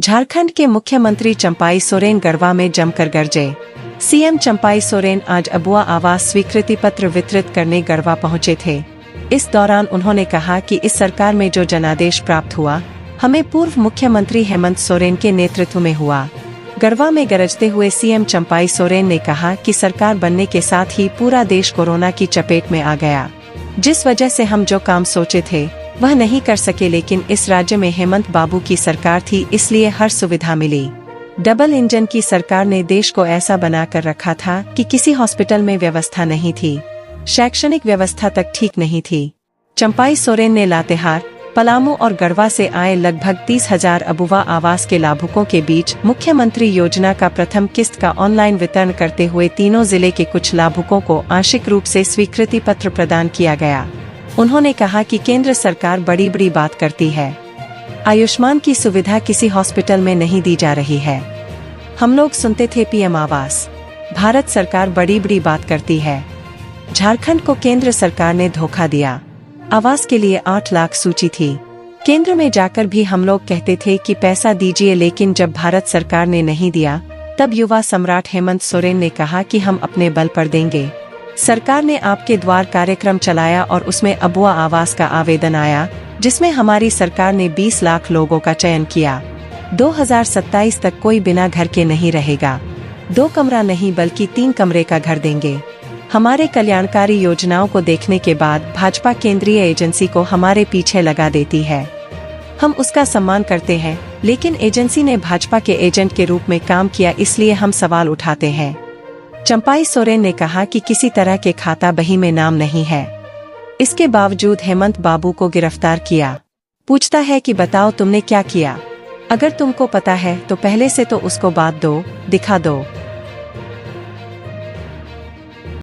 झारखंड के मुख्यमंत्री चंपाई सोरेन गढ़वा में जमकर गरजे। सीएम चंपाई सोरेन आज अबुआ आवास स्वीकृति पत्र वितरित करने गढ़वा पहुंचे थे। इस दौरान उन्होंने कहा कि इस सरकार में जो जनादेश प्राप्त हुआ, हमें पूर्व मुख्यमंत्री हेमंत सोरेन के नेतृत्व में हुआ। गढ़वा में गरजते हुए सीएम चंपाई सोरेन ने कहा कि सरकार बनने के साथ ही पूरा देश कोरोना की चपेट में आ गया, जिस वजह से हम जो काम सोचे थे वह नहीं कर सके, लेकिन इस राज्य में हेमंत बाबू की सरकार थी, इसलिए हर सुविधा मिली। डबल इंजन की सरकार ने देश को ऐसा बना कर रखा था कि किसी हॉस्पिटल में व्यवस्था नहीं थी, शैक्षणिक व्यवस्था तक ठीक नहीं थी। चंपाई सोरेन ने लातेहार, पलामू और गढ़वा से आए लगभग 30,000 अबुआ आवास के लाभुकों के बीच मुख्यमंत्री योजना का प्रथम किस्त का ऑनलाइन वितरण करते हुए तीनों जिले के कुछ लाभुकों को आंशिक रूप से स्वीकृति पत्र प्रदान किया गया। उन्होंने कहा कि केंद्र सरकार बड़ी बड़ी बात करती है, आयुष्मान की सुविधा किसी हॉस्पिटल में नहीं दी जा रही है। हम लोग सुनते थे पीएम आवास, भारत सरकार बड़ी बड़ी बात करती है। झारखंड को केंद्र सरकार ने धोखा दिया। आवास के लिए 8 लाख सूची थी। केंद्र में जाकर भी हम लोग कहते थे कि पैसा दीजिए, लेकिन जब भारत सरकार ने नहीं दिया, तब युवा सम्राट हेमंत सोरेन ने कहा कि हम अपने बल पर देंगे। सरकार ने आपके द्वार कार्यक्रम चलाया और उसमें अबुआ आवास का आवेदन आया, जिसमें हमारी सरकार ने 20 लाख लोगों का चयन किया। 2027 तक कोई बिना घर के नहीं रहेगा। 2 कमरा नहीं बल्कि 3 कमरे का घर देंगे। हमारे कल्याणकारी योजनाओं को देखने के बाद भाजपा केंद्रीय एजेंसी को हमारे पीछे लगा देती है। हम उसका सम्मान करते हैं, लेकिन एजेंसी ने भाजपा के एजेंट के रूप में काम किया, इसलिए हम सवाल उठाते हैं। चंपाई सोरेन ने कहा कि किसी तरह के खाता बही में नाम नहीं है। इसके बावजूद हेमंत बाबू को गिरफ्तार किया। पूछता है कि बताओ तुमने क्या किया? अगर तुमको पता है तो पहले से तो उसको बात दो, दिखा दो।